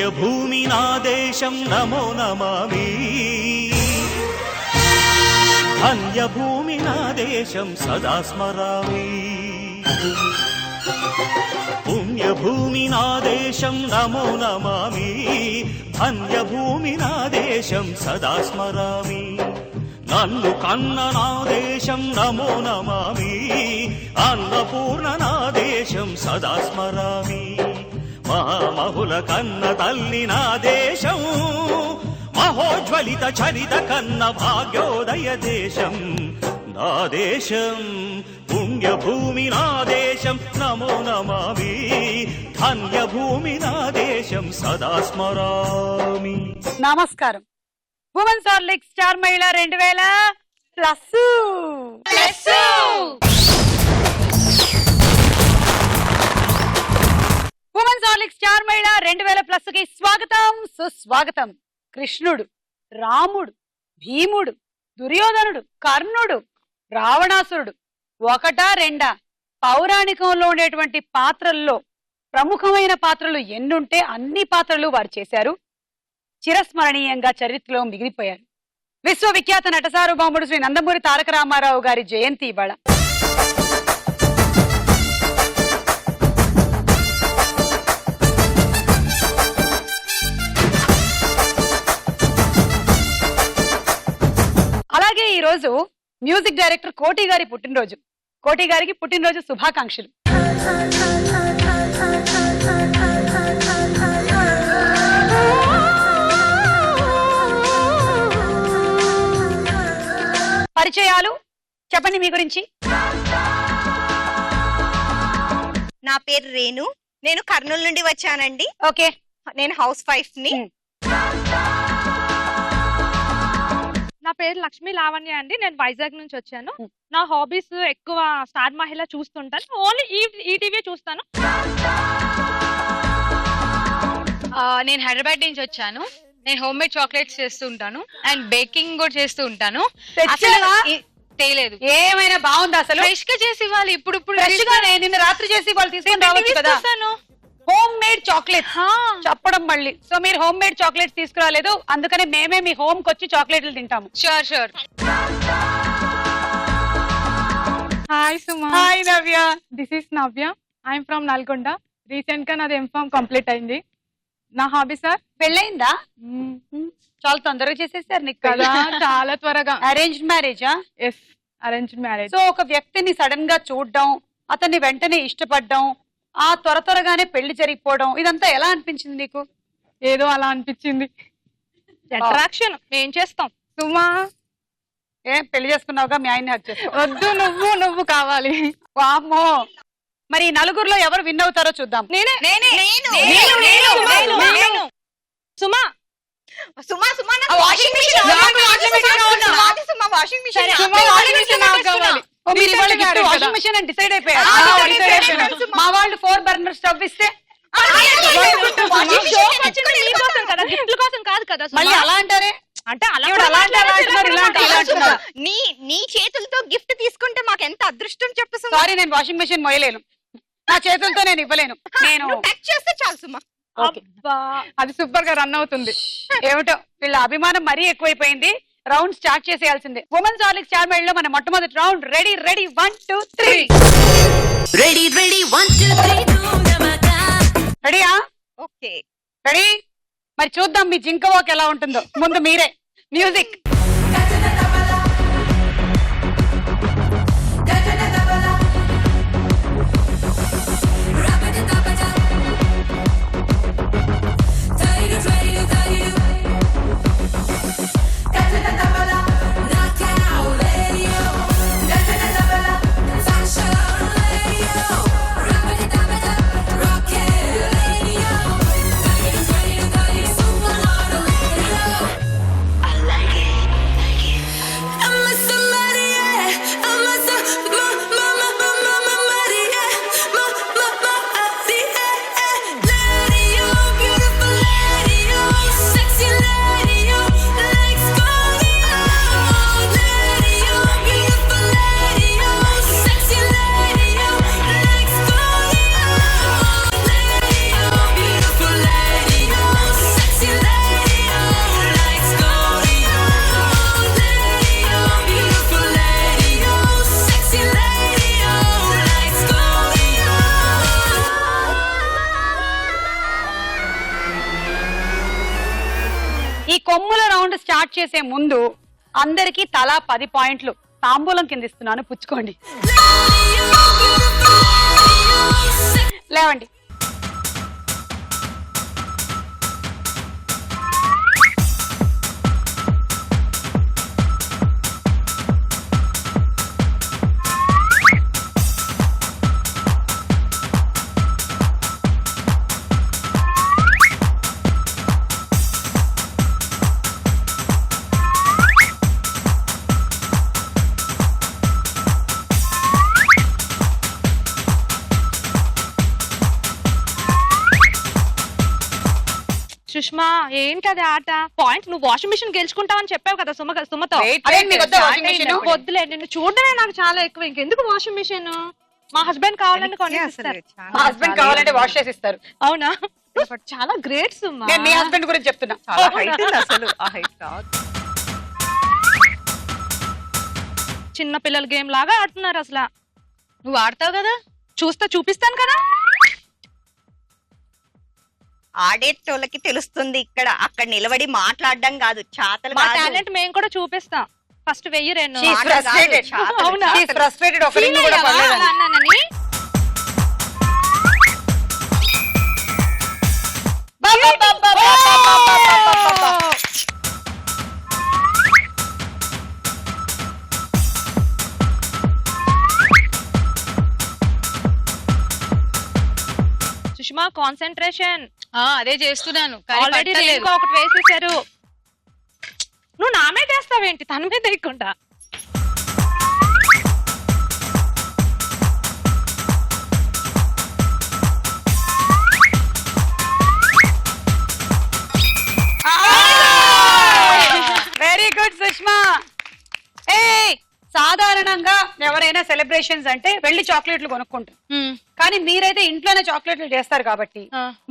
పుణ్యభూమి నా దేశం నమో నమామి ధన్యభూమి నా దేశం సదా స్మరామి పుణ్యభూమి నా దేశం నమో నమామి ధన్యభూమి నా దేశం సదా స్మరామి నన్ను కన్న నా దేశం నమో నమామి అన్నపూర్ణ నా దేశం సదా స్మరామి మహామహుల కన్న తల్లి నా దేశం మహోజ్వలిత చరిత కన్న భాగ్యోదయ దేశం నా దేశం పుణ్యభూమి నా దేశం నమో నమామి ధన్యభూమి నా దేశం సదా స్మరామి. నమస్కారం. ఉమెన్స్ హార్లిక్స్ స్టార్ మహిళ 2000+. ఉమెన్స్ హార్లిక్స్ స్టార్ మహిళ 2000+ కి స్వాగతం సుస్వాగతం. కృష్ణుడు, రాముడు, భీముడు, దుర్యోధనుడు, కర్ణుడు, రావణాసురుడు ఒకటా రెండా పౌరాణికంలో ఉండేటువంటి పాత్రల్లో ప్రముఖమైన పాత్రలు ఎన్నుంటే అన్ని పాత్రలు వారు చేశారు. చిరస్మరణీయంగా చరిత్రలో మిగిలిపోయారు. విశ్వవిఖ్యాత నటసార్వభౌముడు శ్రీ నందమూరి తారక రామారావు గారి జయంతి ఇవాళ. అలాగే ఈ రోజు మ్యూజిక్ డైరెక్టర్ కోటి గారి పుట్టినరోజు. కోటి గారికి పుట్టినరోజు శుభాకాంక్షలు. పరిచయాలు చెప్పండి మీ గురించి. నా పేరు రేణు, నేను కర్నూలు నుండి వచ్చానండి. ఓకే, నేను హౌస్ వైఫ్ ని. నా పేరు లక్ష్మీ లావణ్య అండి, నేను వైజాగ్ నుంచి వచ్చాను. నా హాబీస్ ఎక్కువ స్టార్ మహిళ చూస్తుంటాను, ఓన్లీ ఈటీవీ చూస్తాను. నేను హైదరాబాద్ నుంచి వచ్చాను. నేను హోమ్ మేడ్ చాక్లెట్స్ చేస్తూ ఉంటాను అండ్ బేకింగ్ కూడా చేస్తూ ఉంటాను. తెలియదు ఏమైనా బాగుంది అసలు. ఫ్రెష్ గా చేసి ఇవ్వాలి. ఇప్పుడు నిన్న రాత్రి చేసి వాళ్ళు తీసుకొని రావచ్చు కదా. హోమ్ మేడ్ చాక్లెట్ చెప్పడం మళ్ళీ. సో మీరు హోమ్ మేడ్ చాక్లెట్స్ తీసుకురాలేదు, అందుకనే మేమే మీ హోమ్ కి వచ్చి చాక్లెట్లు తింటాము. Sure sure. Hi Suma. Hi Navya. This is Navya. I'm from Nalgonda. Recent గా నాది ఎంఫామ్ కంప్లీట్ అయింది. నా హాబీ సార్. పెళ్ళయిందా? చాలా తొందరగా చేసేసారు నీకు కదా. చాలా త్వరగా. అరేంజ్డ్ మ్యారేజా? Yes, arranged marriage. సో ఒక వ్యక్తిని సడన్ గా చూడడం, అతన్ని వెంటనే ఇష్టపడడం, ఆ త్వరగానే పెళ్లి జరిగిపోవడం, ఇదంతా ఎలా అనిపించింది నీకు? ఏదో అలా అనిపించింది. అట్రాక్షన్. ఏం చేస్తాం సుమా. పెళ్లి చేసుకున్నావుగా, మీ ఆయన్ని హక్ చేస్తావు. వద్దు, నువ్వు కావాలి. వామ్మో. మరి నలుగురులో ఎవరు విన్ అవుతారో చూద్దాం. సుమా. సుమా సుమా వాషింగ్ మిషన్. వాషింగ్ మిషన్ అని డిసైడ్ అయిపోయారు. మా వాళ్ళు 4 బర్నర్ స్టవ్ ఇస్తే కోసం కాదు కదా. మళ్ళీ అలా అంటారే. అంటే నీ చేతులతో గిఫ్ట్ తీసుకుంటే మాకు ఎంత అదృష్టం చెప్పు. సారీ, నేను వాషింగ్ మిషన్ మోయలేను, నా చేతులతో నేను ఇవ్వలేను. నేను టచ్ చేస్తే చాలు సుమా. అది సూపర్ గా రన్ అవుతుంది. ఏమిటో వీళ్ళ అభిమానం మరీ ఎక్కువైపోయింది. రౌండ్ స్టార్ట్ చేసేయాల్సిందే. ఉమెన్స్ హార్లిక్స్ స్టార్ మహిళలో మన మొట్టమొదటి రౌండ్. రెడీ 1 2 3. రెడీయా? Okay ready. మరి చూద్దాం మీ జింక వాక్ ఎలా ఉంటుందో. ముందు మీరే music. I like it. Start చేసే ముందు అందరికీ తలా 10 పాయింట్లు తాంబూలం కింద ఇస్తున్నాను, పుచ్చుకోండి. లేవండి. సుష్మా ఏంటది ఆట? పాయింట్ నువ్వు వాషింగ్ మిషన్ గెలుచుకుంటావని చెప్పావు కదా సుమతో. అదే మీకు వద్దా వాషింగ్ మిషన్? వద్దులే, నిన్ను చూడడమే నాకు చాలా ఎక్కువ. ఇంకెందుకు వాషింగ్ మిషన్? మా హస్బెండ్ కావాలని కొనిస్తారు. మా హస్బెండ్ కావాలంటే వాష్ చేసి ఇస్తారు. అవునా? చాలా గ్రేట్ సుమా. నేను మీ హస్బెండ్ గురించి చెప్తున్నా. చిన్న పిల్లల గేమ్ లాగా ఆడుతున్నారు అసలు. నువ్వు ఆడతావు కదా, చూపిస్తాను కదా. ఆడేటోళ్ళకి తెలుస్తుంది ఇక్కడ, అక్కడ నిలబడి మాట్లాడడం కాదు, చాతలు మా కాదు. టాలెంట్ మేము కూడా చూపిస్తాం. ఫస్ట్ వెయ్యి రెండు. She is frustrated. అవునా? She is frustrated. ఒక రింగ్ కూడా పడలేదని. అన్నానని సుష్మా కాన్సంట్రేషన్. అదే చేస్తున్నాను. ఆల్రెడీ ఒకటి వేసేసారు. నువ్వు నా మీద వేస్తావేంటి, తన మీద వేయకుండా? Very good Sushma. ఏ సాధారణంగా ఎవరైనా సెలబ్రేషన్స్ అంటే వెళ్ళి చాక్లెట్లు కొనుక్కుంటారు, కానీ మీరైతే ఇంట్లోనే చాక్లెట్లు చేస్తారు కాబట్టి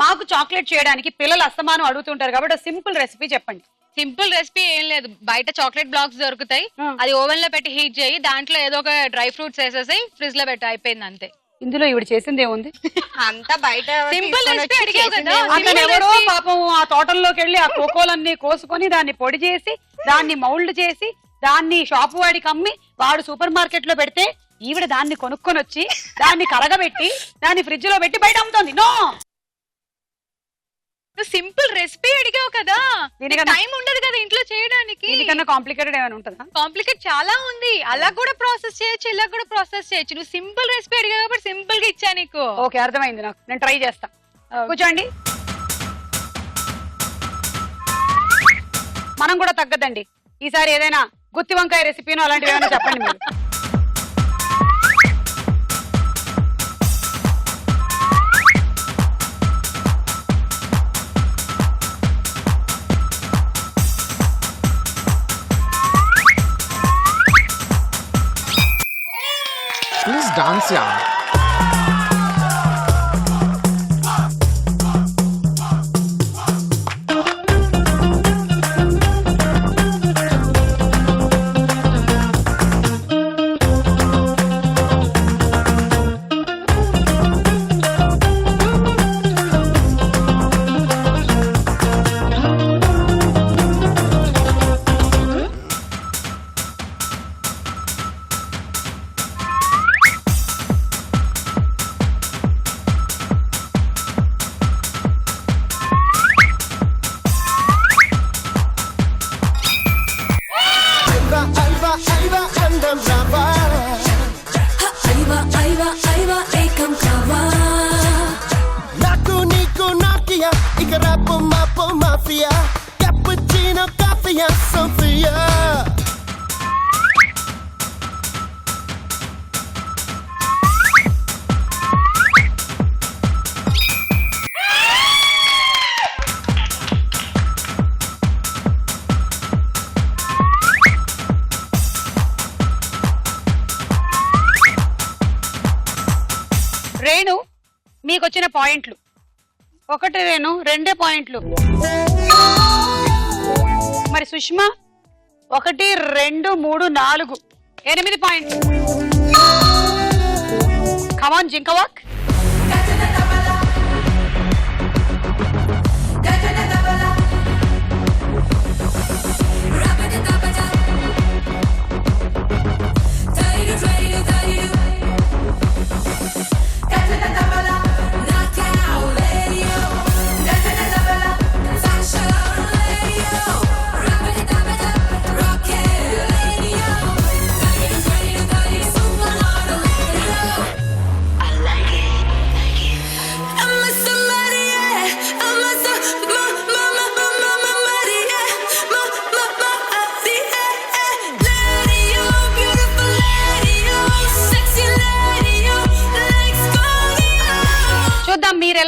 మాకు చాక్లెట్ చేయడానికి పిల్లలు అస్తమానం అడుగుతుంటారు కాబట్టి సింపుల్ రెసిపీ చెప్పండి. సింపుల్ రెసిపీ ఏం లేదు, బయట చాక్లెట్ బ్లాక్స్ దొరుకుతాయి, అది ఓవెన్ లో పెట్టి హీట్ చేయి, దాంట్లో ఏదో ఒక డ్రై ఫ్రూట్స్ వేసేసి ఫ్రిడ్జ్ లో పెట్టి అయిపోయింది అంతే. ఇందులో ఇవిడ చేసింది ఏముంది? అంతా బయట సింపుల్ రెసిపీ అడిగావు కదా. అతను ఎవరో పాపం ఆ తోటల్లోకి వెళ్ళి ఆ కోకోలన్నీ కోసుకొని దాన్ని పొడి చేసి దాన్ని మౌల్డ్ చేసి దాన్ని షాపు వాడికి అమ్మి వాడు సూపర్ మార్కెట్ లో పెడితే ఈవిడ దాన్ని కొనుక్కొని వచ్చి దాన్ని కరగబెట్టి దాన్ని ఫ్రిడ్జ్ లో పెట్టి బయట అమ్ముతోంది. నో, సింపుల్ రెసిపీ అడిగావు కదా, దీనికన్నా టైం ఉండదు కదా ఇంట్లో చేయడానికి. దీనికన్నా కాంప్లికేటెడ్ ఏమైనా ఉంటుందా? కాంప్లికేట్ చాలా ఉంది, అలా కూడా ప్రాసెస్ చేయొచ్చు, ఇలా కూడా ప్రాసెస్ చేయొచ్చు. నువ్వు సింపుల్ రెసిపీ అడిగావు కాబట్టి సింపుల్ గా ఇచ్చా నీకు. ఓకే, అర్థమైంది నాకు, నేను ట్రై చేస్తా. కూర్చోండి. మనం కూడా తగ్గదండి. ఈసారి ఏదైనా గుత్తి వంకాయ రెసిపీనో అలాంటివి ఏమైనా చెప్పండి మీరు. Please dance, yeah. Cappuccino, coffee, and Sophia. Renu, మీకొచ్చిన పాయింట్లు 1 రేణు 2 పాయింట్లు. మరి సుష్మా 1 2 3 4 8 పాయింట్లు. కమాన్ జింకవాక్.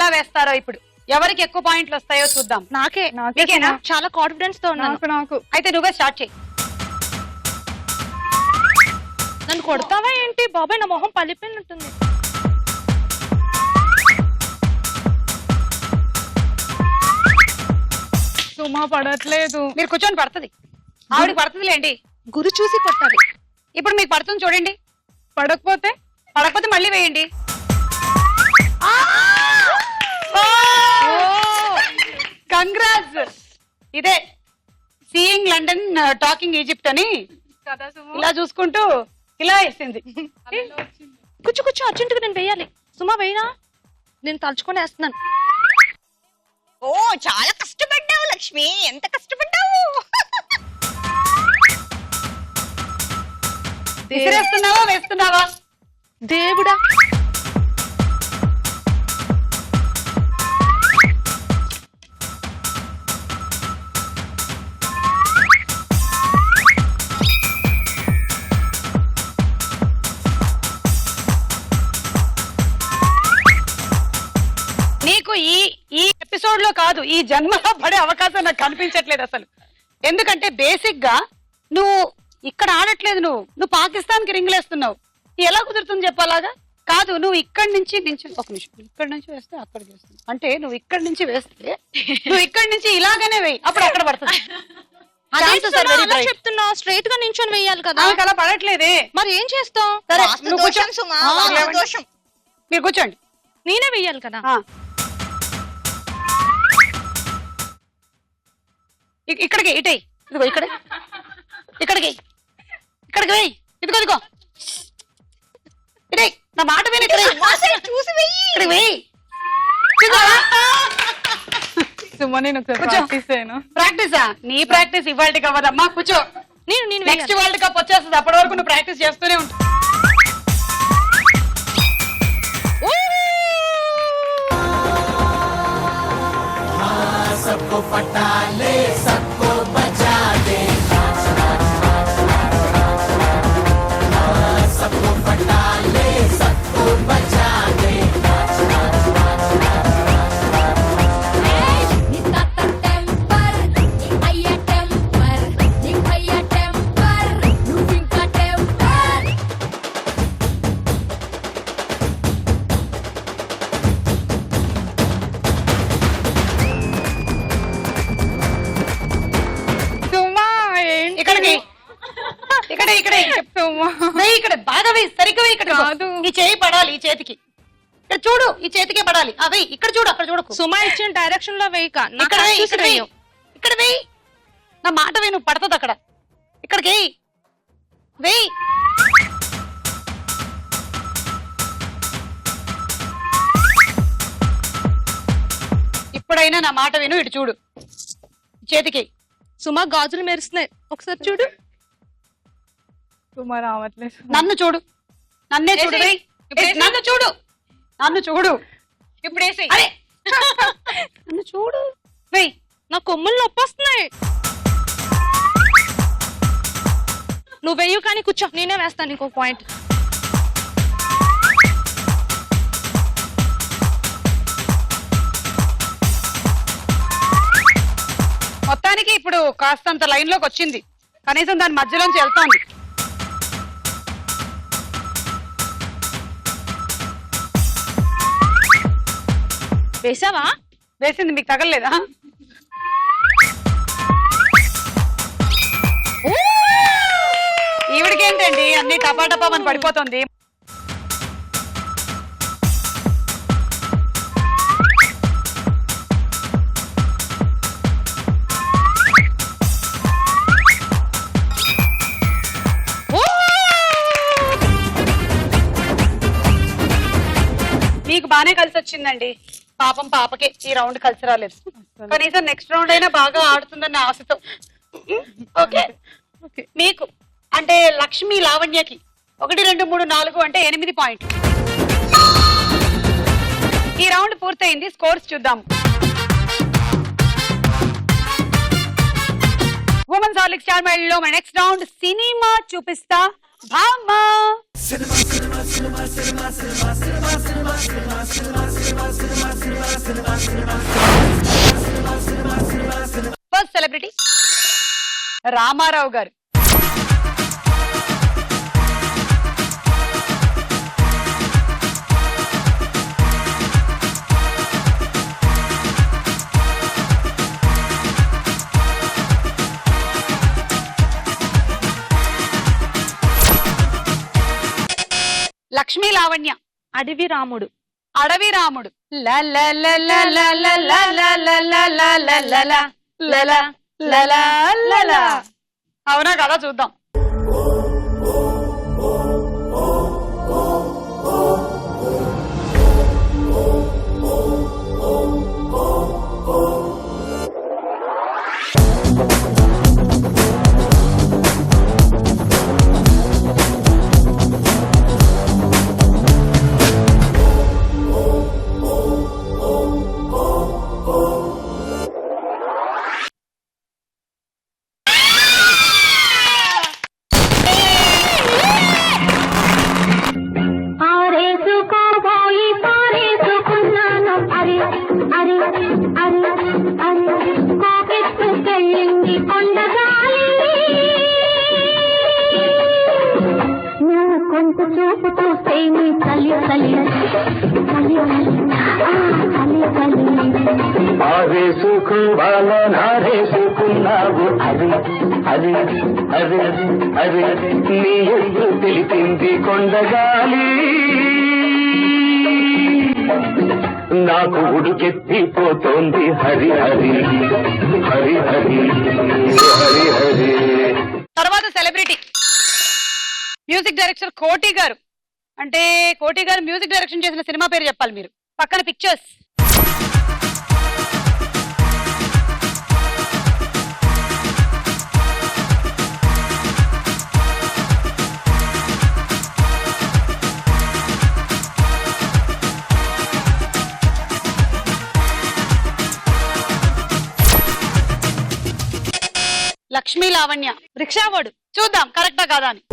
ఎలా వేస్తారో ఇప్పుడు ఎవరికి ఎక్కువ పాయింట్లు వస్తాయో చూద్దాం. నాకే నీకేనా? చాలా కాన్ఫిడెన్స్ తో ఉన్నాను. నాకు అయితే నువ్వే స్టార్ట్ చేయి. నన్ను కొడతావా ఏంటి బాబాయ్? నా మొహం పలిపోయినట్టుంది. సుమా పడట్లేదు. మీరు కూర్చొని పడుతుంది, ఆవిడకి పడుతుందిలేండి. గురి చూసి కొట్టాలి. ఇప్పుడు మీకు పడుతుంది చూడండి. పడకపోతే పడకపోతే మళ్ళీ వేయండి. కంగ్రాట్స్. ఇదే సీయింగ్ లండన్ టాకింగ్ ఈజిప్ట్ అని కదా సుమా. ఇలా చూసుకుంటూ ఇలా వేసింది. కూర్చో అర్జెంటుగా నేను వేయాలి. సుమా వేయనా? నేను తలుచుకొని వేస్తున్నాను. ఓ చాలా కష్టపడ్డావు లక్ష్మి, ఎంత కష్టపడ్డావు. విసిరేస్తున్నావా వేస్తున్నావా? దేవుడా, నీకు ఈ ఎపిసోడ్ లో కాదు, ఈ జన్మలో పడే అవకాశం నాకు కనిపించట్లేదు అసలు. ఎందుకంటే బేసిక్ గా నువ్వు ఇక్కడ ఆడట్లేదు, నువ్వు పాకిస్తాన్ కి రింగులేస్తున్నావు. ఎలా కుదురుతుంది చెప్పాలాగా? కాదు, నువ్వు ఇక్కడి నుంచి ఒక నిమిషం, ఇక్కడి నుంచి వేస్తే అక్కడికి వేస్తావు. అంటే నువ్వు ఇక్కడి నుంచి వేస్తే నువ్వు ఇక్కడి నుంచి ఇలాగనే వేయి, అప్పుడు అక్కడ పడుతుంది. చెప్తున్నా స్ట్రైట్ గా నించొని వేయాలి కదా. ఆమెకు అలా పడట్లేదే. మరి ఏం చేస్తావు? సరే వాస్తు నువ్వు దోషం కూర్చో. సుమా, ఆ, వాస్తు లేవండి. దోషం. మీరు కూర్చోండి. నేనే వేయాలి కదా. ఆ. ఇక్కడికి ఇటే, ఇదిగో ఇక్కడికి ఇక్కడికి వేయి. ఇదిగో ఇటే, నా మాట విని ఇక్కడ సుమా సైడ్ చూసి వెయ్యి. ఇక్కడికి వేయి. సుమా నేను ఒకసారి కూర్చో. ప్రాక్టీస్ చేయను. ప్రాక్టీసా? నీ ప్రాక్టీస్ ఇవాళకి అవ్వదమ్మా. కూర్చో. నేను నెక్స్ట్ వరల్డ్ కప్ వచ్చేస్తుంది, అప్పటి వరకు నువ్వు ప్రాక్టీస్ చేస్తూనే ఉంటావు. सबको पटा ले, सबको बचा दे, सबको पटा ले, सबको बचा दे. సుమా ఏంటి? ఇక్కడికి ఇక్కడ సుమా వేయి, ఇక్కడ బాగా వేయి, సరిగ్గా వేయి. ఇక్కడ కాదు. ఈ చేయి పడాలి ఈ చేతికి. ఇక్కడ చూడు, ఈ చేతికే పడాలి. ఆ వేయి, ఇక్కడ చూడు, అక్కడ చూడకు. సుమా ఇచ్చిన డైరెక్షన్ లో వేయక ఇక్కడ వేయి, ఇక్కడ వేయి, ఇక్కడ వేయి. నా మాట వేయి, నువ్వు పడుతుంది అక్కడ. ఇక్కడికి వేయి, వేయి. ఇప్పుడైనా నా మాట విను, ఇటు చూడు, చేతికి. సుమా గాజులు మెరుస్తున్నాయి, ఒకసారి చూడు. సుమా రావట్లేదు. నన్ను చూడు, నన్నే చూడు. వేయి. నన్ను చూడు, నన్ను చూడు. ఇప్పుడు వేసేయ్. అరే నన్ను చూడు, వేయి. నా కొమ్ములు నొప్పి వస్తున్నాయి. నువ్వు వెయ్యు కానీ కూర్చో, నేనే వేస్తాను ఇంకో పాయింట్. మొత్తానికి ఇప్పుడు కాస్తంత లైన్ లోకి వచ్చింది, కనీసం దాని మధ్యలోంచి వెళ్తోంది. వేసావా? వేసింది, మీకు తగలలేదా? ఈవిడికేంటండి అన్ని టపా అని పడిపోతుంది. మీకు బానే కలిసి వచ్చిందండి. పాపం పాపకే ఈ రౌండ్ కలిసి రాలేదు. కనీసం నెక్స్ట్ రౌండ్ అయినా బాగా ఆడుతుందన్న ఆశతో. ఓకే, మీకు అంటే లక్ష్మి లావణ్యకి 1 2 3 4 అంటే 8 పాయింట్లు. ఈ రౌండ్ పూర్తయింది, స్కోర్స్ చూద్దాం. ఉమెన్స్ హార్లిక్స్ స్టార్ మైల్ లో నెక్స్ట్ రౌండ్ సినిమా చూపిస్తా భామ. ఫస్ట్ సెలబ్రిటీ రామారావు గారు. లక్ష్మీ లావణ్య. అడవి రాముడు. అడవి రాముడు. ల ల ల ల ల ల ల ల ల ల ల ల ల ల ల ల ల ల. అవునా కదా చూద్దాం. ఆరేసుకున్నావు అది అది అది అది నీ ఎదురు తెలిపింది కొండగాలి నాకు ఉడుకెత్తిపోతోంది హరి హరి హరి హరి హరి హరి. తర్వాత సెలబ్రిటీ మ్యూజిక్ డైరెక్టర్ కోటి గారు. అంటే కోటి గారు మ్యూజిక్ డైరెక్షన్ చేసిన సినిమా పేరు చెప్పాలి మీరు. పక్కన పిక్చర్స్. లక్ష్మీ లావణ్య. రిక్షావాడు. చూద్దాం కరెక్టా కాదా అని.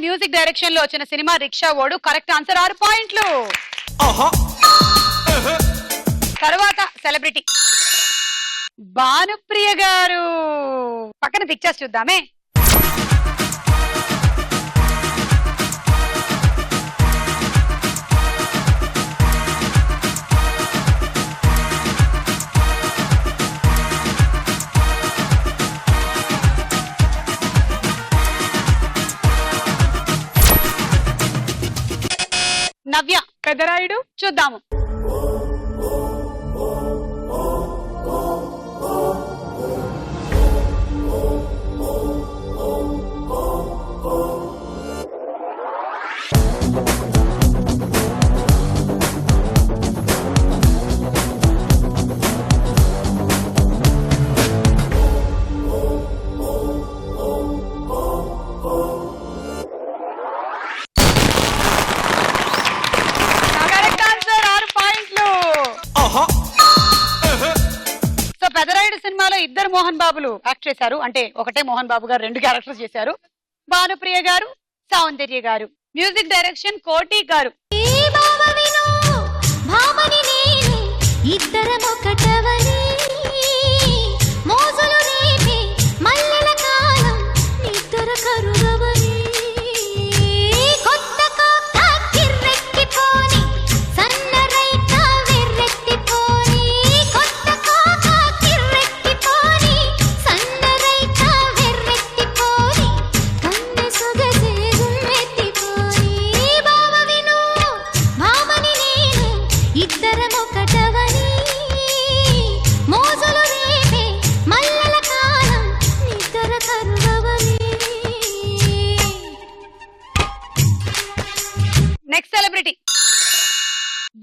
మ్యూజిక్ డైరెక్షన్ లో వచ్చిన సినిమా రిక్షా ఓడు. కరెక్ట్ ఆన్సర్ 6 పాయింట్లు. తర్వాత సెలబ్రిటీ భానుప్రియ గారు. పక్కన పిక్చర్స్ చూద్దామే. నవ్య. పెదరాయుడు. చూద్దాము. ఇద్దరు మోహన్ బాబులు యాక్ట్ చేశారు. అంటే ఒకటే మోహన్ బాబు గారు 2 క్యారెక్టర్స్ చేశారు. భానుప్రియ గారు, సౌందర్య గారు. మ్యూజిక్ డైరెక్షన్ కోటి గారు. సన్నరైక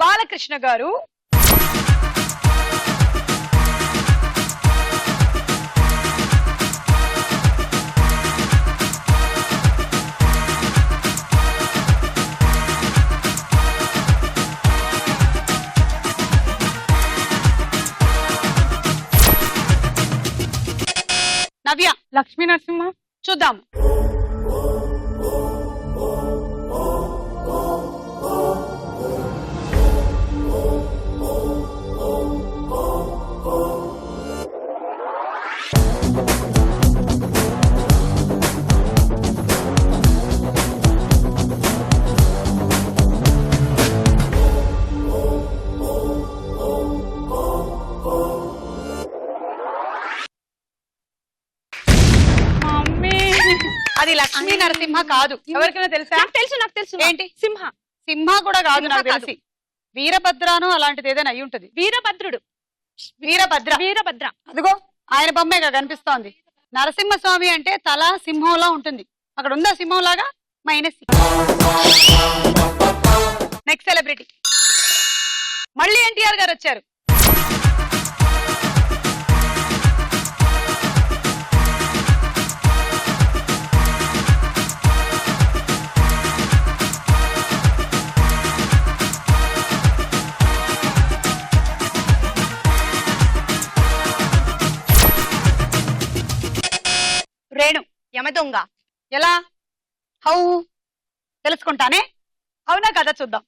బాలకృష్ణ గారు. నవ్య. లక్ష్మీ నరసింహ. చూద్దాం. అది లక్ష్మీ నరసింహ కాదు. ఎవరికైనా తెలుసా? నాకు తెలుసు. ఏంటి? సింహ. సింహ కూడా కాదు. సింహ నాకు కాదు. తెలిసి వీరభద్రాను అలాంటిది ఏదైనా అయి ఉంటది. వీరభద్రుడు. వీరభద్ర. అదిగో ఆయన బొమ్మేగా కనిపిస్తోంది. నరసింహస్వామి అంటే తల సింహంలా ఉంటుంది. అక్కడ ఉందా సింహం లాగా? మైనస్. నెక్స్ట్ సెలబ్రిటీ మళ్ళీ ఎన్టీఆర్ గారు వచ్చారు. రేణు. యమదొంగ. ఎలా? హౌ? తెలుసుకుంటానే. అవునా కదా చూద్దాం.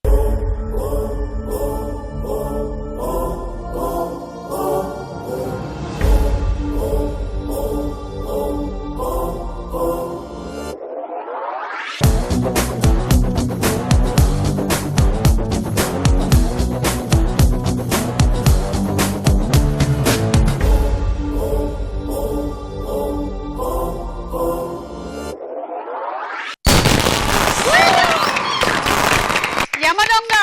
యమదొంగ.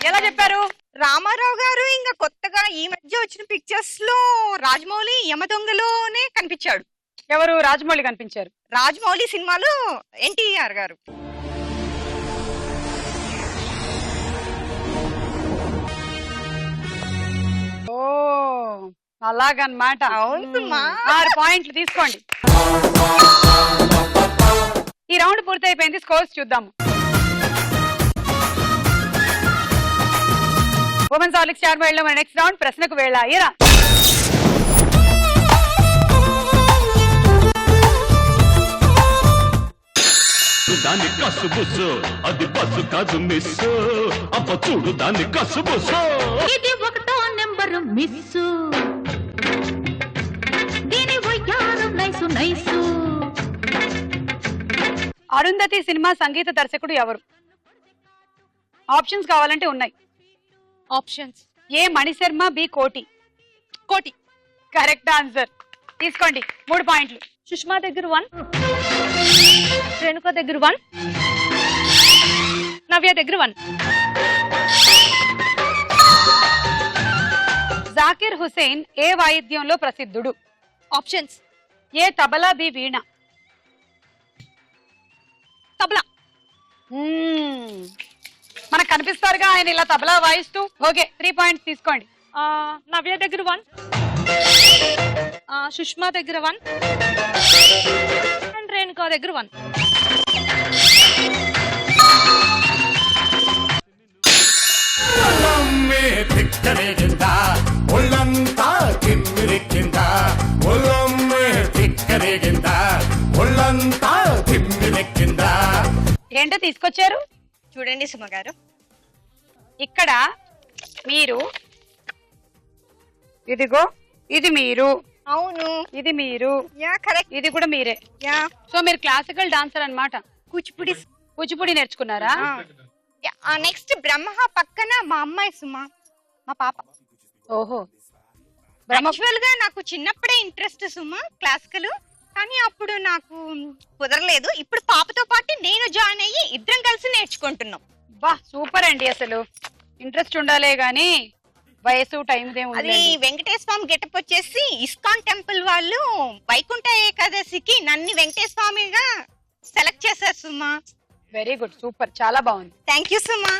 ఎలా చెప్పారు? రామారావు గారు ఇంకా కొత్తగా ఈ మధ్య వచ్చిన పిక్చర్స్ లో రాజమౌళి యమదొంగలోనే కనిపించాడు. ఎవరు? రాజమౌళి కనిపించారు. రాజమౌళి సినిమాలో ఎన్టీఆర్ గారు. ఓ అలాగన్నమాట. అవును సుమా. 6 పాయింట్లు తీసుకోండి. ఈ రౌండ్ పూర్తయిపోయింది. స్కోర్స్ చూద్దాము. ఉమెన్స్ హార్లిక్స్ స్టార్ వేళ మన నెక్స్ట్ రౌండ్ ప్రశ్నకు వేళ. ఇరా దాన్ని కసు బుస్సు, అది బస్సు కాదు మిస్సు. అప్ప చూడు దాన్ని కసు బుస్సు. ఇది 1వ నెంబరు మిస్సు, దీని వయ్యారు నైసు నైసు. అరుంధతి సినిమా సంగీత దర్శకుడు ఎవరు? ఆప్షన్స్ కావాలంటే ఉన్నాయి. ఆప్షన్స్: ఏ మణిశర్మ, బి కోటి. కోటి కరెక్ట్ ఆన్సర్. తీసుకోండి 3 పాయింట్లు. సుష్మా దగ్గర 1, రేణుక దగ్గర 1, నవ్య దగ్గర 1. జాకిర్ హుసేన్ ఏ వాయిద్యంలో ప్రసిద్ధుడు? ఆప్షన్స్: ఏ తబలా, బి వీణ. తబలా. మనకు కనిపిస్తారుగా ఆయన ఇలా తబలా వాయిస్తూ. ఓకే 3 పాయింట్స్ తీసుకోండి. నవ్య దగ్గర 1, సుష్మా దగ్గర 1 అండ్ రేణుక దగ్గర 1. తిక్కరేగిందా ఒళ్ళంతా తిమ్మిరెక్కిందా, ఒళ్ళమ్మే తిక్కరేగిందా ఒళ్ళంతా తిమ్మిరెక్కిందా. ఏంటో తీసుకొచ్చారు చూడండి సుమ గారు. ఇక్కడ మీరు ఇదిగో, ఇది మీరు, అవును, ఇది మీరు, యా కరెక్ట్, ఇది కూడా మీరే. యా. సో మీరు క్లాసికల్ డాన్సర్ అన్నమాట. కూచిపూడి నేర్చుకున్నారా? నెక్స్ట్ బ్రహ్మ పక్కన మా అమ్మాయి సుమ, మా పాప. ఓహో. యాక్చువల్ గా నాకు చిన్నప్పుడే ఇంట్రెస్ట్ సుమ క్లాసికల్, కానీ అప్పుడు నాకు కుదరలేదు. ఇప్పుడు పాపతో పాటు నేను జాయిన్ అయ్యి ఇద్దరం కలిసి నేర్చుకుంటున్నాం. బా సూపర్ అండి. అసలు ఇంట్రెస్ట్ ఉండాలే గానీ వయసు టైం అది వెంకటేశ్వర స్వామి గెటప్ వచ్చేసి ఇస్కాన్ టెంపుల్ వాళ్ళు వైకుంఠ ఏకాదశికి నన్ను వెంకటేశ్వర స్వామిగా సెలెక్ట్ చేశారు సుమా. వెరీ గుడ్, సూపర్, చాలా బాగుంది. థ్యాంక్ యూ సుమా.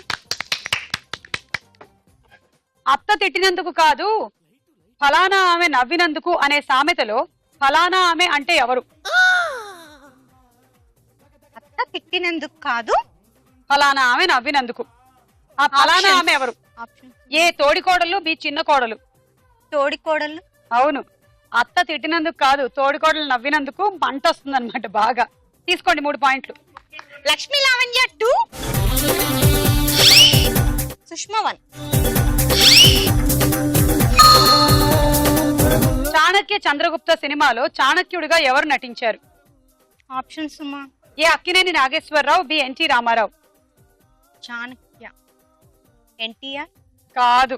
అత్త తిట్టినందుకు కాదు ఫలానా ఆమె నవ్వినందుకు అనే సామెతలో ఫలానా ఆమె అంటే ఎవరు? అత్త తిట్టినందుకు కాదు, ఫలానా ఆమె నవ్వినందుకు. ఆ ఫలానా Options. ఆమె ఎవరు? ఆప్షన్ ఏ తోడి కోడలు, బి చిన్న కోడలు. తోడి కోడలు. అవును, అత్త తిట్టినందుకు కాదు, తోడి కోడలు నవ్వినందుకు మంట వస్తుంది అనమాట బాగా. తీసుకోండి 3 పాయింట్లు. లక్ష్మీ లావణ్య 2, సుష్మా 1. చాణక్య చంద్రగుప్త సినిమాలో చాణక్యుడిగా ఎవరు నటించారు? ఆప్షన్స్ సుమా. ఏ అక్కినేని నాగేశ్వరరావు, బి ఎన్టీ రామారావు. చాణక్య ఎన్టీఆర్. కాదు,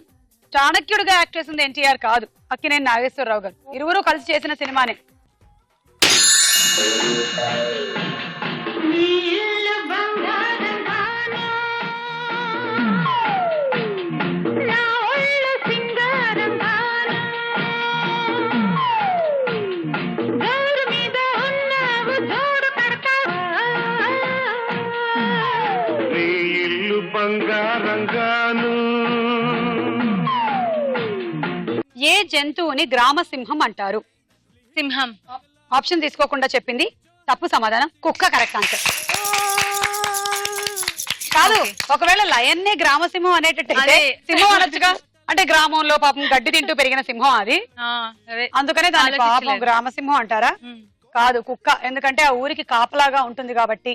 చాణక్యుడిగా యాక్ట్ చేసింది ఎన్టీఆర్ కాదు, అక్కినేని నాగేశ్వరరావు గారు. ఇరువురు కలిసి చేసిన సినిమానే. నీ ఇల్లు బంగారంగాను. ఏ జంతువుని గ్రామ సింహం అంటారు? సింహం. ఆప్షన్ తీసుకోకుండా చెప్పింది తప్పు సమాధానం. కుక్క కరెక్ట్ ఆన్సర్. కాదు, ఒకవేళ లయన్ నే గ్రామసింహం అనేటట్టయితే అదే. సింహం అనొచ్చుగా. అంటే గ్రామంలో పాపం గడ్డి తింటూ పెరిగిన సింహం అది, అదే అందుకనే దాని పాపం ఆలోచించలేదు. గ్రామసింహం అంటారా? కాదు, కుక్క. ఎందుకంటే ఆ ఊరికి కాపలాగా ఉంటుంది కాబట్టి,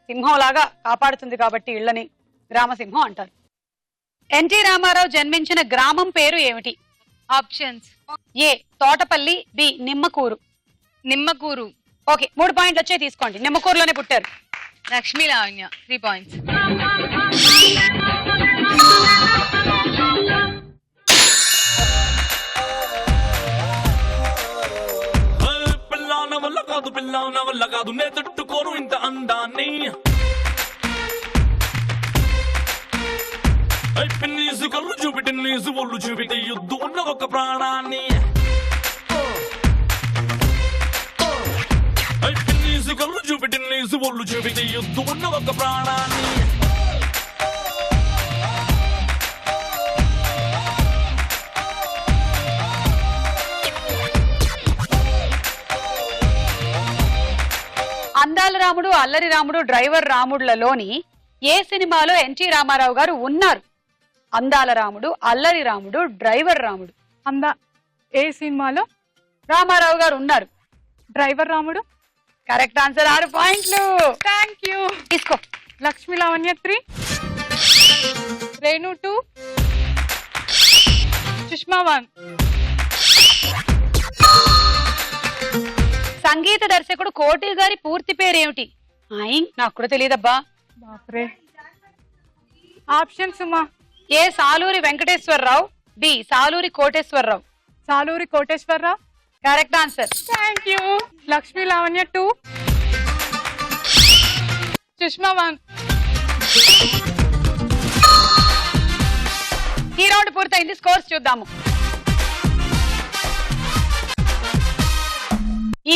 సింహం లాగా కాపాడుతుంది కాబట్టి ఇళ్ళని గ్రామసింహం అంటారు. ఎన్టీ రామారావు జన్మించిన గ్రామం పేరు ఏమిటి? ఆప్షన్స్. ఏ తోటపల్లి, బి నిమ్మకూరు. నిమ్మకూరు. ఓకే, 3 పాయింట్లు వచ్చాయి, తీసుకోండి. నిమ్మకూరులోనే పుట్టారు. లక్ష్మీ లావణ్య 3 points. పిల్లాన వల్ల కాదు, పిల్లాన వల్ల కాదు, నే తట్టుకోను ఇంత అందాన్ని. పిన్నీసు కళ్ళు చూపిటి నీసు ఒళ్ళు చూపితే యుద్ధం ఉన్న ఒక ప్రాణాన్ని. పిన్నీసు కళ్ళు చూపిటి నీసు ఒళ్ళు చూపితే యుద్ధం ఉన్న ఒక ప్రాణాన్ని. అందాల రాముడు, అల్లరి రాముడు, డ్రైవర్ రాముడులలోని ఏ సినిమాలో ఎన్టీ రామారావు గారు ఉన్నారు? అందాల రాముడు, అల్లరి రాముడు, డ్రైవర్ రాముడు. ఏ సినిమాలో రామారావు గారు ఉన్నారు? డ్రైవర్ రాముడు. Correct answer. 6 పాయింట్లు. Thank you. తీసుకో. లక్ష్మీ లావణ్య 3, రేణు 2, సుష్మా 1. సంగీత దర్శకుడు కోటి గారి పూర్తి పేరు ఏమిటి? నాకు కూడా తెలియదబ్బా. బాప్రే. ఆప్షన్ సుమా. A Saluri Venkateswara Rao, B Saluri Koteswara Rao. Saluri Koteswara Rao. Correct answer. Thank you. Lakshmi Lavanya 2, Sushma 1. ఈ రౌండ్ పూర్తయింది. స్కోర్స్ చూద్దాము.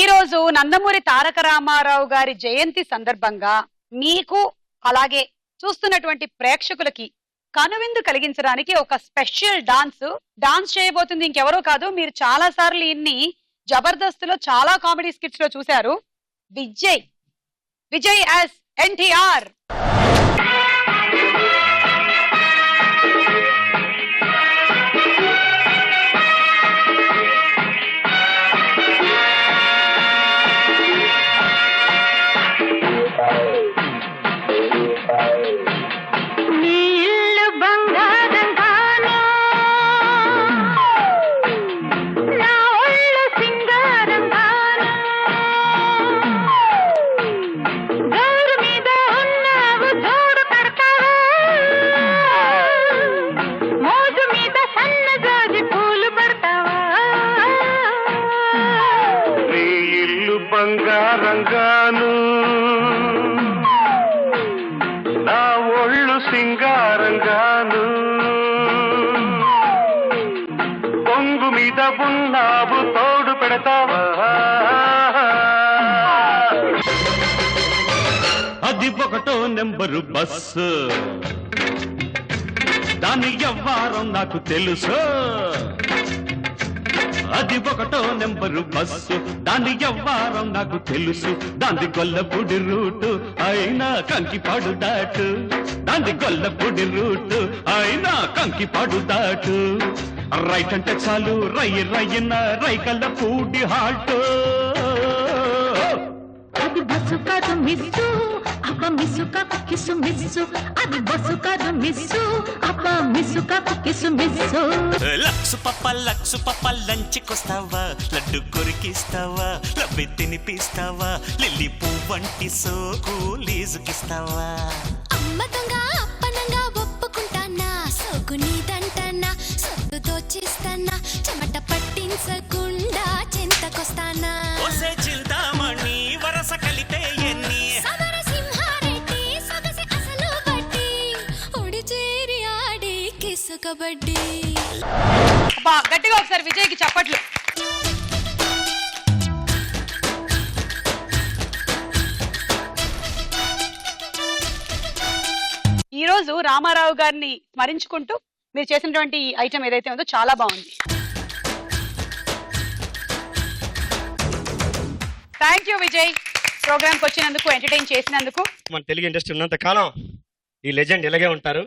ఈ రోజు నందమూరి తారక రామారావు గారి జయంతి సందర్భంగా మీకు అలాగే చూస్తున్నటువంటి ప్రేక్షకులకి కనువిందు కలిగించడానికి ఒక స్పెషల్ డాన్స్ చేయబోతుంది ఇంకెవరో కాదు. మీరు చాలా సార్లు ఇన్ని జబర్దస్త్ లో చాలా కామెడీ స్కిట్స్ లో చూశారు. విజయ్ యాజ్ ఎన్టీఆర్. బంగారంగాను, నా ఒళ్ళు సింగారంగాను, పొంగు మీద ఉన్నావు తోడు పెడతావా? అది ఒకటో నెంబరు బస్సు, దాని ఎవ్వారం నాకు తెలుసు. అది ఒకటో నెంబరు బస్సు, దాని ఎవ్వారం నాకు తెలుసు. దాని గొల్లపూడి రూటు అయినా కంకిపాడు దాటు, దాని గొల్లపూడి రూటు అయినా కంకిపాడు దాటు. రైట్ అంటే చాలు రయ్య రయ్యన రైకల్లపూడి హాల్ట్. అది బస్సు కాదు మిస్సు, అబ్బ మిస్సు కాకు కిసు మిస్సు. అది బస్సు కాదు మిస్సు, అబ్బ మిస్సు కాకు కిసు మిస్సు. లక్సు పప్ప లంచ్కొస్తావా, లడ్డు కొరికిస్తావా, లవ్వి తినిపిస్తావా, లిల్లీ పువ్వంటి సోకు లీజుకిస్తావా. అమ్మ దొంగ అప్పనంగా ఒప్పుకుంటానా, సోకు నీదంటానా, సొత్తు దోచిస్తానా, చెమట పట్టించకుండా చింతకొస్తానా. ఓసే చింతామణి వరస కలిపే ఎన్ని సమరసింహారెడ్డి సొగసి అసలు బట్టి, ఒడి చేరి ఆడే కిసు కబడ్డీ. అబ్బా, గట్టిగా ఒకసారి విజయ్కి చప్పట్లు. ఈ రోజు రామారావు గారిని స్మరించుకుంటూ మీరు చేసినటువంటి ఈ ఐటమ్ ఏదైతే ఉందో చాలా బాగుంది. థ్యాంక్ యూ విజయ్, ప్రోగ్రామ్కి వచ్చినందుకు, ఎంటర్టైన్ చేసినందుకు. మన తెలుగు ఇండస్ట్రీ ఉన్నంత కాలం ఈ లెజెండ్ ఇలాగే ఉంటారు.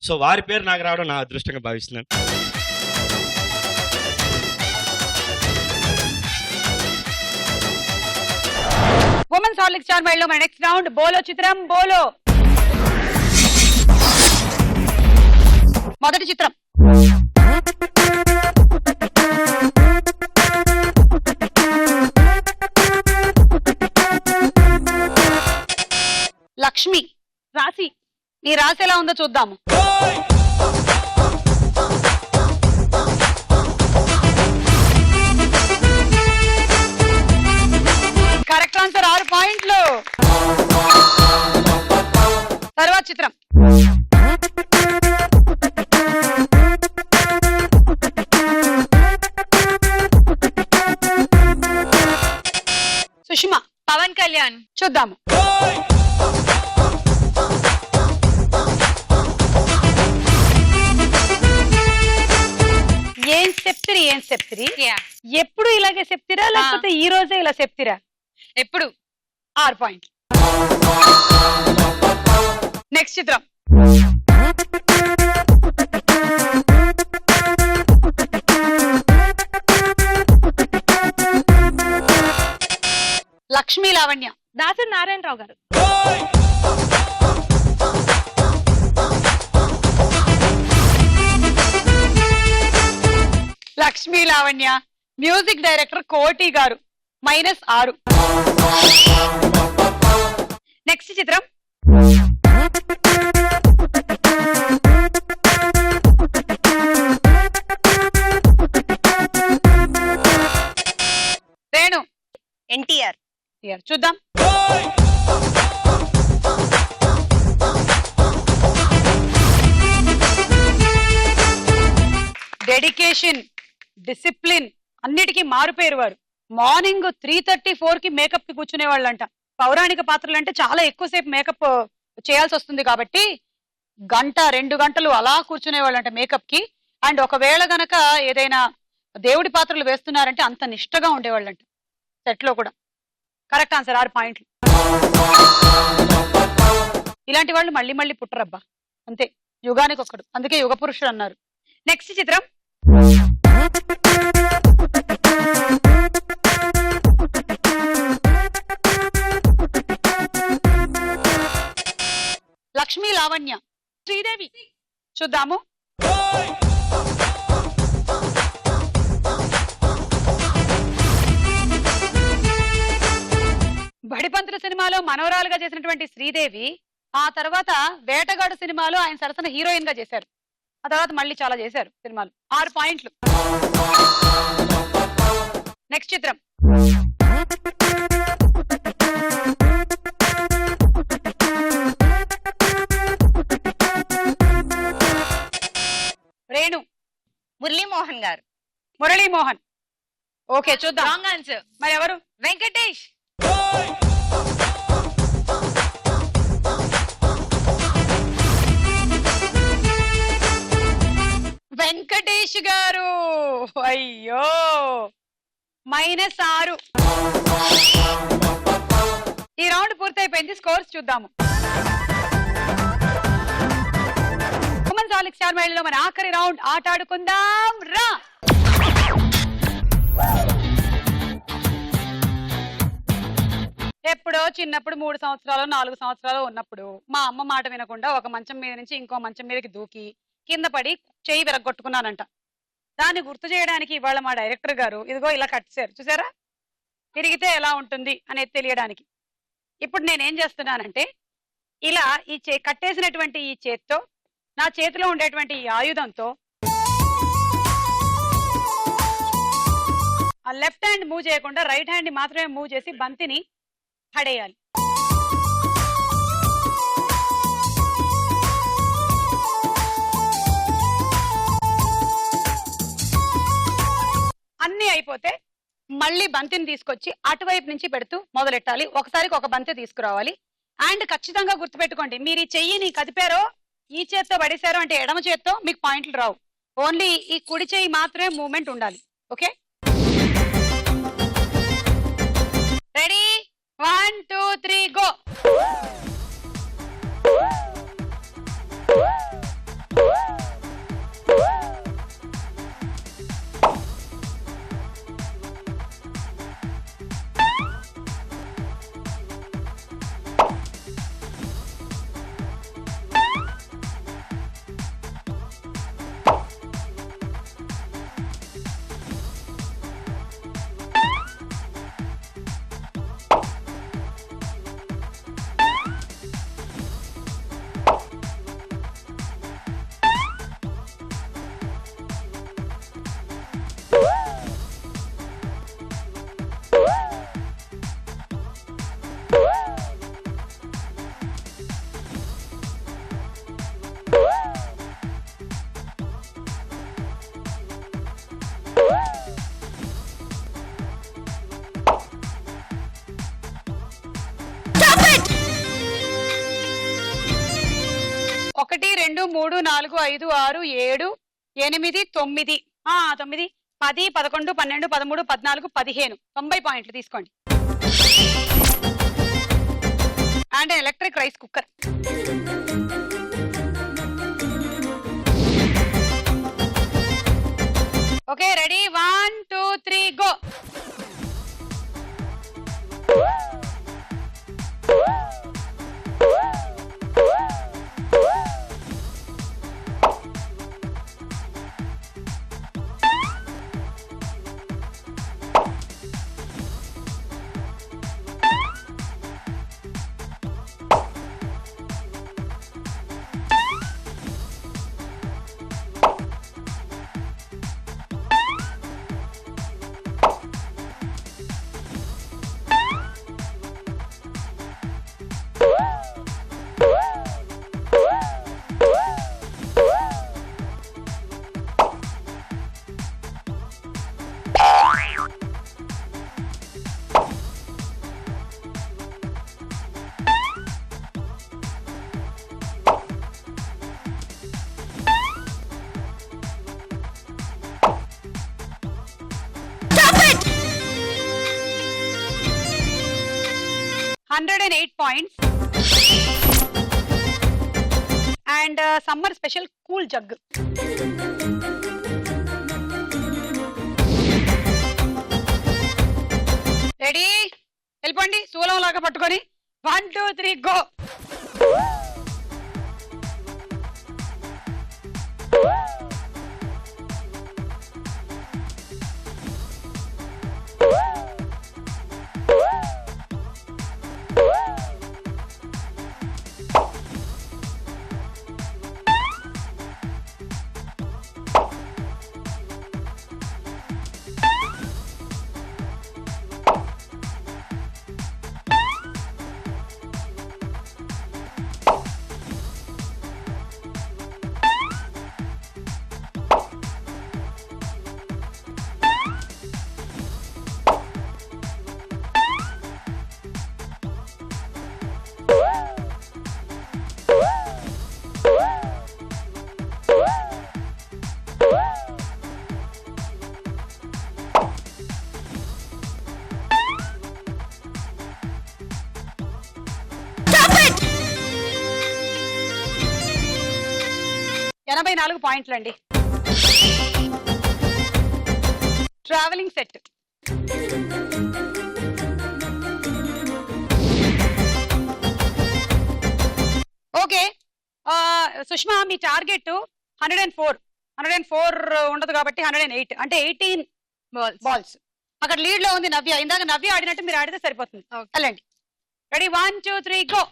సో వారి పేరు నాకు రావడం నా అదృష్టంగా భావిస్తున్నాను. ఉమెన్స్ హార్లిక్స్ స్టార్ మైల్ లో మన నెక్స్ట్ రౌండ్ బోలో చిత్రం బోలో. మొదటి చిత్రం లక్ష్మి. రాశి, నీ రాశి ఎలా ఉందో చూద్దాము. కరెక్ట్ ఆన్సర్, 6 పాయింట్లు. తర్వాత చిత్రం సుష్మా. పవన్ కళ్యాణ్. చూద్దాము. ఏం చెప్తిరి, ఏం చెప్తిరి? ఎప్పుడు ఇలాగే చెప్తిరా, లేకపోతే ఈ రోజే ఇలా చెప్తిరా? ఎప్పుడు. 6 పాయింట్లు. నెక్స్ట్ చిత్రం లక్ష్మీ లావణ్య. దాసరి నారాయణరావు గారు. లక్ష్మీ లావణ్య, మ్యూజిక్ డైరెక్టర్ కోటి గారు. -6. నెక్స్ట్ చిత్రం రేణు. ఎన్టీఆర్. చూద్దాం. డెడికేషన్, డిసిప్లిన్ అన్నిటికీ మారుపేరు వారు. మార్నింగ్ 3:34 కి మేకప్ కి కూర్చునే వాళ్ళంట. పౌరాణిక పాత్రలు అంటే చాలా ఎక్కువసేపు మేకప్ చేయాల్సి వస్తుంది కాబట్టి 1-2 గంటలు అలా కూర్చునే వాళ్ళంట మేకప్ కి. అండ్ ఒకవేళ గనక ఏదైనా దేవుడి పాత్రలు వేస్తున్నారంటే అంత నిష్టగా ఉండేవాళ్ళంట సెట్ లో కూడా. కరెక్ట్ ఆన్సర్, 6 పాయింట్లు. ఇలాంటి వాళ్ళు మళ్ళీ మళ్ళీ పుట్టరబ్బా, అంతే, యుగానికి ఒక్కడు, అందుకే యుగ పురుషుడు అన్నారు. నెక్స్ట్ చిత్రం లక్ష్మీ లావణ్య. శ్రీదేవి. చూద్దాము. బడిపంతుల సినిమాలో మనవరాలుగా చేసినటువంటి శ్రీదేవి ఆ తర్వాత వేటగాడు సినిమాలో ఆయన సరసన హీరోయిన్ గా చేశారు. ఆ తర్వాత మళ్ళీ చాలా చేశారు సినిమాలు. 6 పాయింట్లు. నెక్స్ట్ చిత్రం రేణు. మురళీమోహన్ గారు. మురళీమోహన్. ఓకే, చూద్దాం. Wrong answer. మరి ఎవరు? వెంకటేష్. అయ్యో -6. ఈ రౌండ్ పూర్తయిపోయింది. స్కోర్స్ చూద్దాము. ఉమెన్స్ ఆలిక్ స్టార్ మహిళలో మన ఆఖరి రౌండ్ ఆట ఆడుకుందాం రా. ఎప్పుడో చిన్నప్పుడు 3 సంవత్సరాలు 4 సంవత్సరాలు ఉన్నప్పుడు మా అమ్మ మాట వినకుండా ఒక మంచం మీద నుంచి ఇంకో మంచం మీదకి దూకి కింద పడి చెయ్యి విరగొట్టుకున్నానంట. దాన్ని గుర్తు చేయడానికి ఇవాళ మా డైరెక్టర్ గారు ఇదిగో ఇలా కట్టారు చూసారా, తిరిగితే ఎలా ఉంటుంది అనేది తెలియడానికి. ఇప్పుడు నేనేం చేస్తున్నానంటే ఇలా ఈ కట్టేసినటువంటి ఈ చేత్తో నా చేతిలో ఉండేటువంటి ఈ ఆయుధంతో ఆ లెఫ్ట్ హ్యాండ్ మూవ్ చేయకుండా రైట్ హ్యాండ్ మాత్రమే మూవ్ చేసి బంతిని పడేయాలి. అన్ని అయిపోతే మళ్ళీ బంతిని తీసుకొచ్చి అటువైపు నుంచి పెడుతూ మొదలెట్టాలి. ఒకసారికి ఒక బంతి తీసుకురావాలి. అండ్ ఖచ్చితంగా గుర్తుపెట్టుకోండి, మీరు ఈ చెయ్యిని కదిపారో ఈ చేత్తో పడేశారో అంటే ఎడమ చేత్తో మీకు పాయింట్లు రావు. ఓన్లీ ఈ కుడి చెయ్యి మాత్రమే మూవ్మెంట్ ఉండాలి. Okay, ready 1 2 3 go. ఒకటి 2 3 4 5 6 7 8 9 9 10 11 12 13 14 15 90 పాయింట్లు తీసుకోండి. And electric rice cooker. Okay, ready 1 2 3 go. $108 points. And summer special cool jug. Ready? వెళ్ళిపోండి శూలం లాగా పట్టుకొని 1 2 3 గో. 84 పాయింట్లు అండి. Travelling set. ఓకే సుష్మా, మీ టార్గెట్ 104 ఉండదు కాబట్టి 108 అంటే 18 బాల్స్. అక్కడ లీడ్ లో ఉంది నవ్య. ఇందాక నవ్య ఆడినట్టు మీరు ఆడితే సరిపోతుంది. వెళ్ళండి. Ready, 1 2 3 go.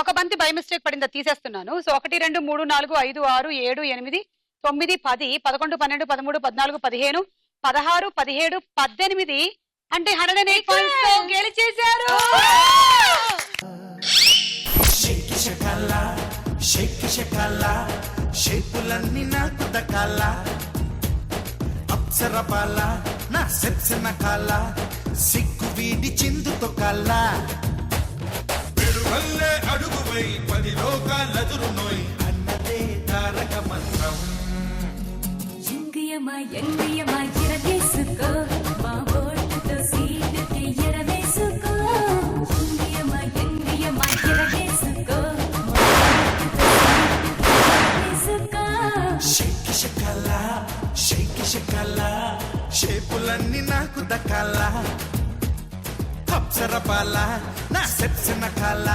ఒక బంతి బై మిస్టేక్ పడిందా, తీసేస్తున్నాను. సో 1 2 3 4 5 6 7 8 9 10 11 12 13 14 15 16 17 18 అంటే 108 పాయింట్స్ తో గెలిచేశారు. షేపులన్నీ నాకు దక్కాల, అప్సరపాల నా సెప్సిన కాల, సిగ్గు వీడి చిందుతో కాల, పెరుగల్లే అడుగువై 10 లోకాలెదురు నోయ్ అన్నదే తారక మంత్రం. ఎంగియమా ఎంగియమా ఎరవేసుకో, మా ఓటుతో సీటుకి ఎరవేసుకో. ఎంగియమా ఎంగియమా ఎరవేసుకో, మా ఓటుతో సీటుకి ఎరవేసుకో. షేకి షకల షేపులన్నీ నాకు దక్కాల, అప్సరపాల నా సెప్సిన కాల,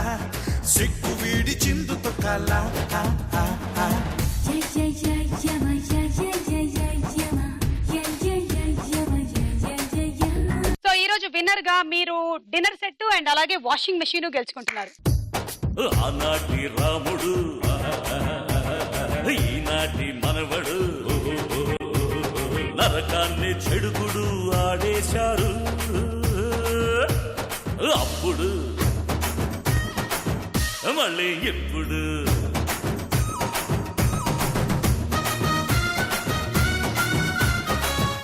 సిగ్గు వీడి చిందుతో కాల. సో ఈ రోజు విన్నర్ గా మీరు డిన్నర్ సెట్ అండ్ అలాగే వాషింగ్ మెషిన్ గెలుచుకుంటున్నారు. ఆనాటి రాముడు ఈనాటి మనవడు నరకాన్ని చెడుగుడు ఆడేశారు. అప్పుడు మళ్ళీ ఎప్పుడు